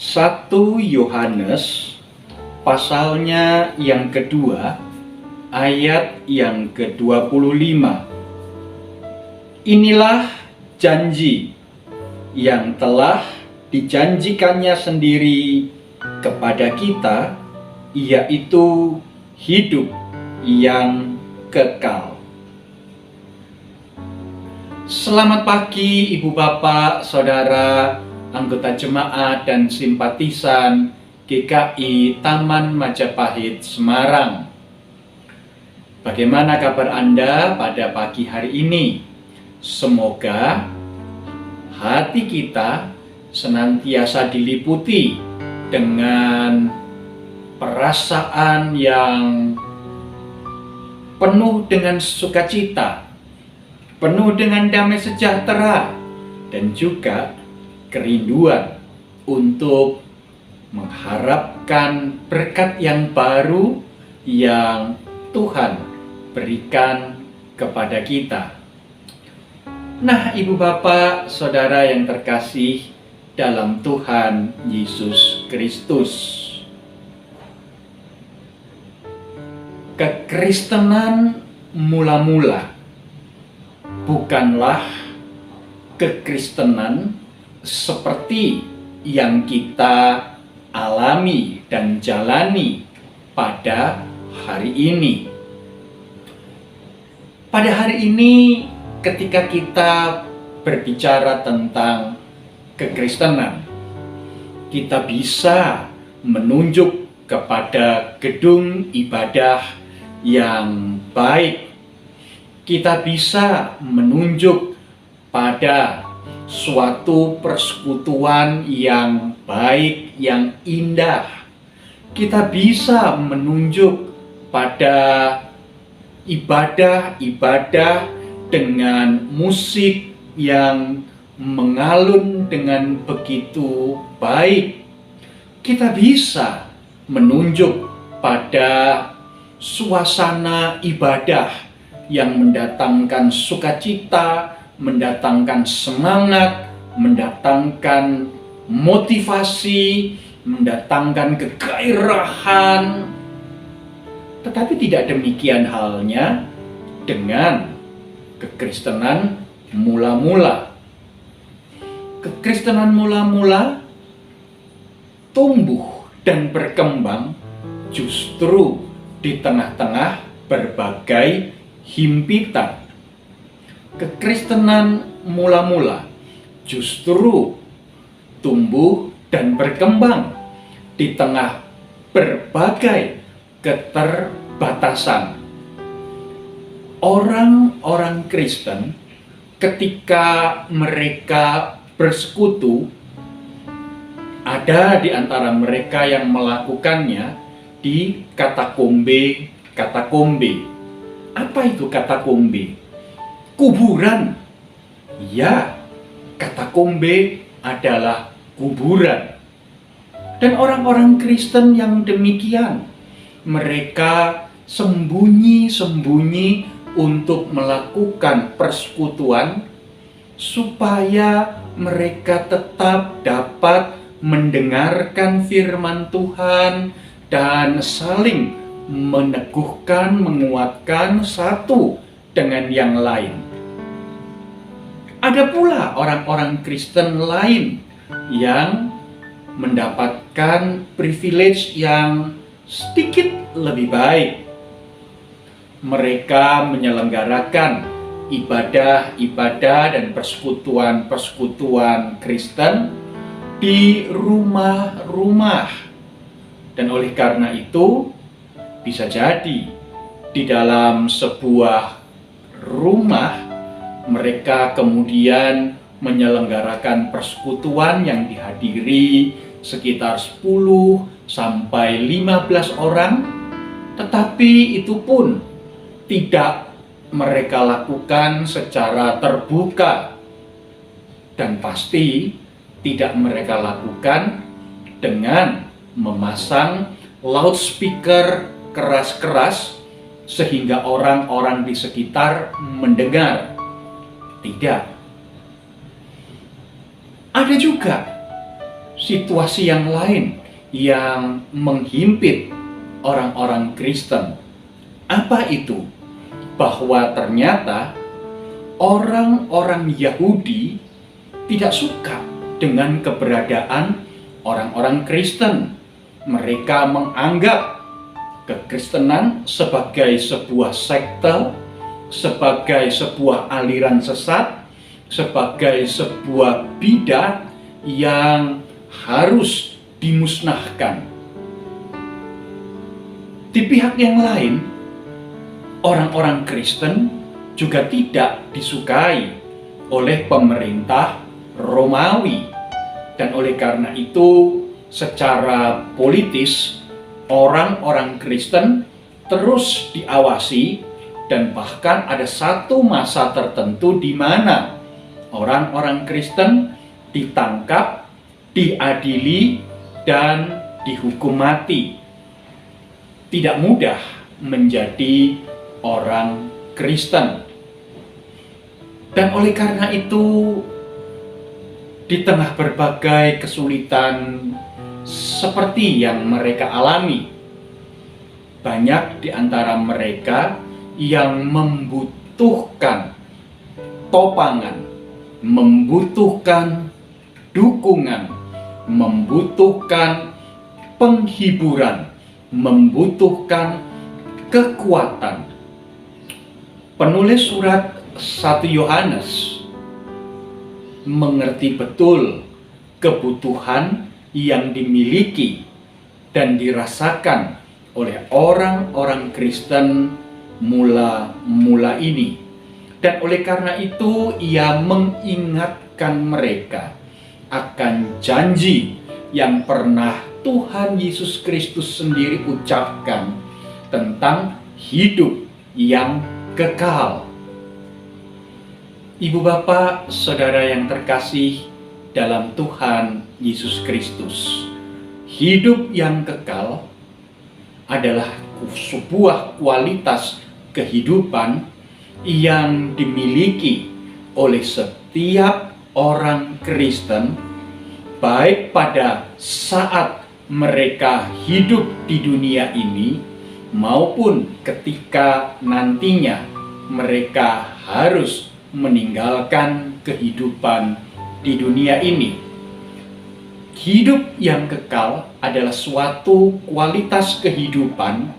1 Yohanes pasalnya yang kedua, ayat yang ke-25. Inilah janji yang telah dijanjikannya sendiri kepada kita, yaitu hidup yang kekal. Selamat pagi Ibu Bapak, Saudara, anggota jemaat dan simpatisan GKI Taman Majapahit Semarang. Bagaimana kabar Anda pada pagi hari ini? Semoga hati kita senantiasa diliputi dengan perasaan yang penuh dengan sukacita, penuh dengan damai sejahtera, dan juga kerinduan untuk mengharapkan berkat yang baru yang Tuhan berikan kepada kita. Nah, Ibu Bapak, Saudara yang terkasih dalam Tuhan Yesus Kristus, kekristenan mula-mula bukanlah kekristenan seperti yang kita alami dan jalani pada hari ini. Pada hari ini, ketika kita berbicara tentang kekristenan, kita bisa menunjuk kepada gedung ibadah yang baik. Kita bisa menunjuk pada suatu persekutuan yang baik, yang indah. Kita bisa menunjuk pada ibadah-ibadah dengan musik yang mengalun dengan begitu baik. Kita bisa menunjuk pada suasana ibadah yang mendatangkan sukacita, mendatangkan semangat, mendatangkan motivasi, mendatangkan kegairahan. Tetapi tidak demikian halnya dengan kekristenan mula-mula. Kekristenan mula-mula tumbuh dan berkembang justru di tengah-tengah berbagai himpitan. Kekristenan mula-mula justru tumbuh dan berkembang di tengah berbagai keterbatasan. Orang-orang Kristen ketika mereka bersekutu, ada di antara mereka yang melakukannya di katakombe. Apa itu katakombe? Kuburan. Ya, katakombe adalah kuburan. Dan orang-orang Kristen yang demikian, mereka sembunyi-sembunyi untuk melakukan persekutuan supaya mereka tetap dapat mendengarkan firman Tuhan dan saling meneguhkan, menguatkan satu dengan yang lain. Ada pula orang-orang Kristen lain yang mendapatkan privilege yang sedikit lebih baik. Mereka menyelenggarakan ibadah-ibadah dan persekutuan Kristen di rumah-rumah. Dan oleh karena itu, bisa jadi di dalam sebuah rumah mereka kemudian menyelenggarakan persekutuan yang dihadiri sekitar 10 sampai 15 orang, tetapi itu pun tidak mereka lakukan secara terbuka, dan pasti tidak mereka lakukan dengan memasang loudspeaker keras-keras sehingga orang-orang di sekitar mendengar. Tidak. Ada juga situasi yang lain yang menghimpit orang-orang Kristen. Apa itu? Bahwa ternyata orang-orang Yahudi tidak suka dengan keberadaan orang-orang Kristen. Mereka menganggap kekristenan sebagai sebuah sekte, sebagai sebuah aliran sesat, sebagai sebuah bidah yang harus dimusnahkan. Di pihak yang lain, orang-orang Kristen juga tidak disukai oleh pemerintah Romawi, dan oleh karena itu secara politis orang-orang Kristen terus diawasi, dan bahkan ada satu masa tertentu di mana orang-orang Kristen ditangkap, diadili, dan dihukum mati. Tidak mudah menjadi orang Kristen. Dan oleh karena itu, di tengah berbagai kesulitan seperti yang mereka alami, banyak di antara mereka yang membutuhkan topangan, membutuhkan dukungan, membutuhkan penghiburan, membutuhkan kekuatan. Penulis surat 1 Yohanes mengerti betul kebutuhan yang dimiliki dan dirasakan oleh orang-orang Kristen mula-mula ini. Dan oleh karena itu ia mengingatkan mereka akan janji yang pernah Tuhan Yesus Kristus sendiri ucapkan tentang hidup yang kekal. Ibu bapak, saudara yang terkasih dalam Tuhan Yesus Kristus, hidup yang kekal adalah sebuah kualitas kehidupan yang dimiliki oleh setiap orang Kristen, baik pada saat mereka hidup di dunia ini maupun ketika nantinya mereka harus meninggalkan kehidupan di dunia ini. Hidup yang kekal adalah suatu kualitas kehidupan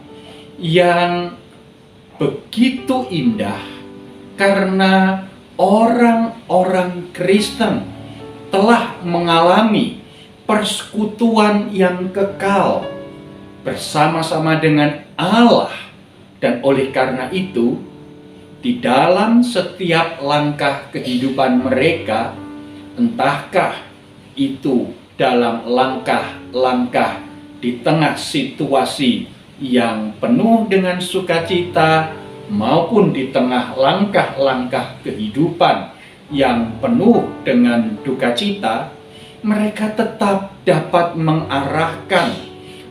yang begitu indah karena orang-orang Kristen telah mengalami persekutuan yang kekal bersama-sama dengan Allah, dan oleh karena itu di dalam setiap langkah kehidupan mereka, entahkah itu dalam langkah-langkah di tengah situasi yang penuh dengan sukacita maupun di tengah langkah-langkah kehidupan yang penuh dengan duka cita, mereka tetap dapat mengarahkan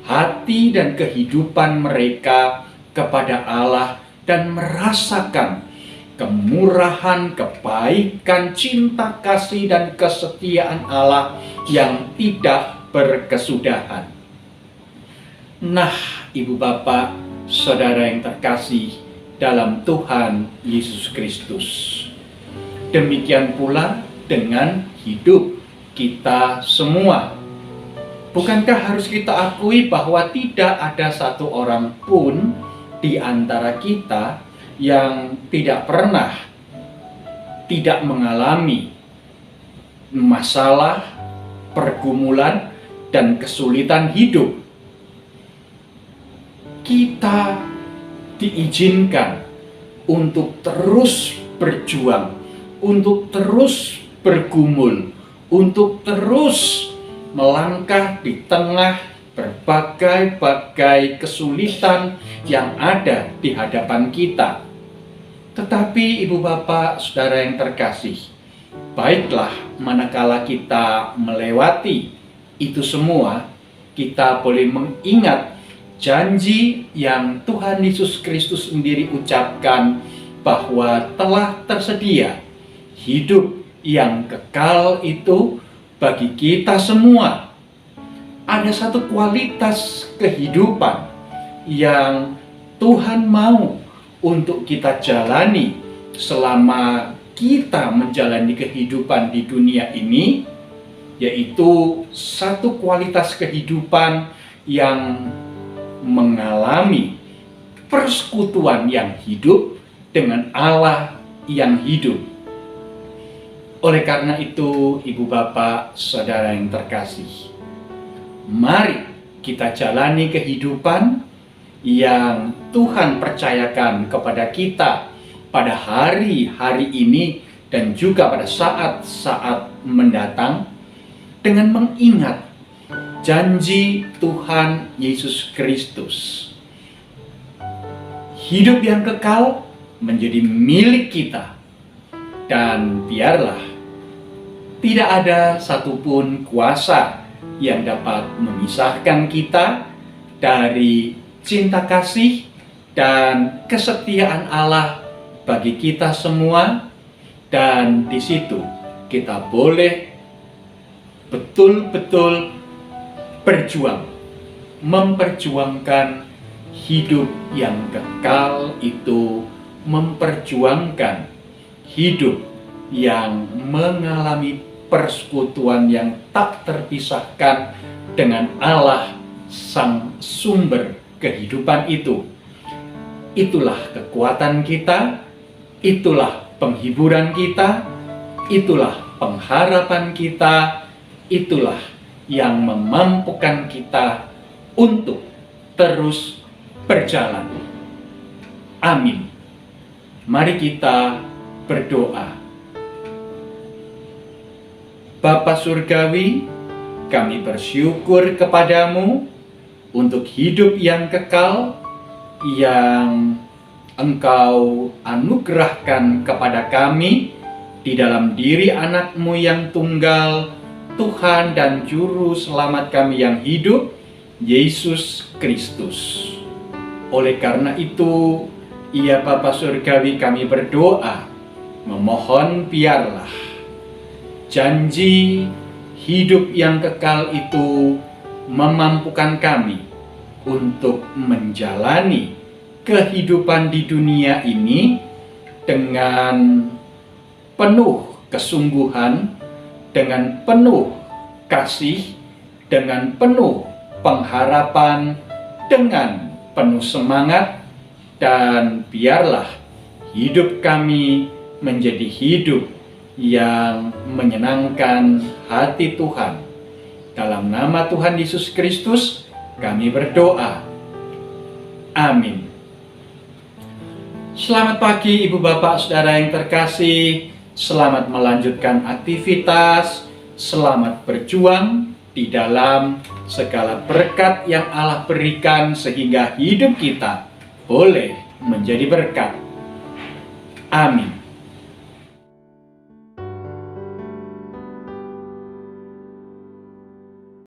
hati dan kehidupan mereka kepada Allah dan merasakan kemurahan, kebaikan, cinta kasih, dan kesetiaan Allah yang tidak berkesudahan. Nah, ibu bapak, saudara yang terkasih dalam Tuhan Yesus Kristus, demikian pula dengan hidup kita semua. Bukankah harus kita akui bahwa tidak ada satu orang pun di antara kita yang tidak pernah tidak mengalami masalah, pergumulan, dan kesulitan hidup? Kita diizinkan untuk terus berjuang, untuk terus bergumul, untuk terus melangkah di tengah berbagai-bagai kesulitan yang ada di hadapan kita. Tetapi ibu bapak, saudara yang terkasih, baiklah manakala kita melewati itu semua, kita boleh mengingat janji yang Tuhan Yesus Kristus sendiri ucapkan bahwa telah tersedia hidup yang kekal itu bagi kita semua ada satu kualitas kehidupan yang Tuhan mau untuk kita jalani selama kita menjalani kehidupan di dunia ini, yaitu satu kualitas kehidupan yang mengalami persekutuan yang hidup dengan Allah yang hidup. Oleh karena itu, Ibu Bapak, Saudara yang terkasih, mari kita jalani kehidupan yang Tuhan percayakan kepada kita pada hari-hari ini dan juga pada saat-saat mendatang, dengan mengingat janji Tuhan Yesus Kristus. Hidup yang kekal menjadi milik kita, dan biarlah tidak ada satupun kuasa yang dapat memisahkan kita dari cinta kasih dan kesetiaan Allah bagi kita semua. Dan di situ kita boleh betul-betul berjuang, memperjuangkan hidup yang kekal itu, memperjuangkan hidup yang mengalami persekutuan yang tak terpisahkan dengan Allah sang sumber kehidupan itu. Itulah kekuatan kita, itulah penghiburan kita, itulah pengharapan kita, itulah yang memampukan kita untuk terus berjalan. Amin. Mari kita berdoa. Bapa Surgawi, kami bersyukur kepadamu untuk hidup yang kekal yang Engkau anugerahkan kepada kami di dalam diri anak-Mu yang tunggal, Tuhan dan Juru Selamat kami yang hidup, Yesus Kristus. Oleh karena itu, ya Bapa Surgawi, kami berdoa, memohon biarlah janji hidup yang kekal itu memampukan kami untuk menjalani kehidupan di dunia ini dengan penuh kesungguhan, dengan penuh kasih, dengan penuh pengharapan, dengan penuh semangat, dan biarlah hidup kami menjadi hidup yang menyenangkan hati Tuhan. Dalam nama Tuhan Yesus Kristus kami berdoa. Amin. Selamat pagi Ibu Bapak Saudara yang terkasih. Selamat melanjutkan aktivitas. Selamat berjuang di dalam segala berkat yang Allah berikan sehingga hidup kita boleh menjadi berkat. Amin.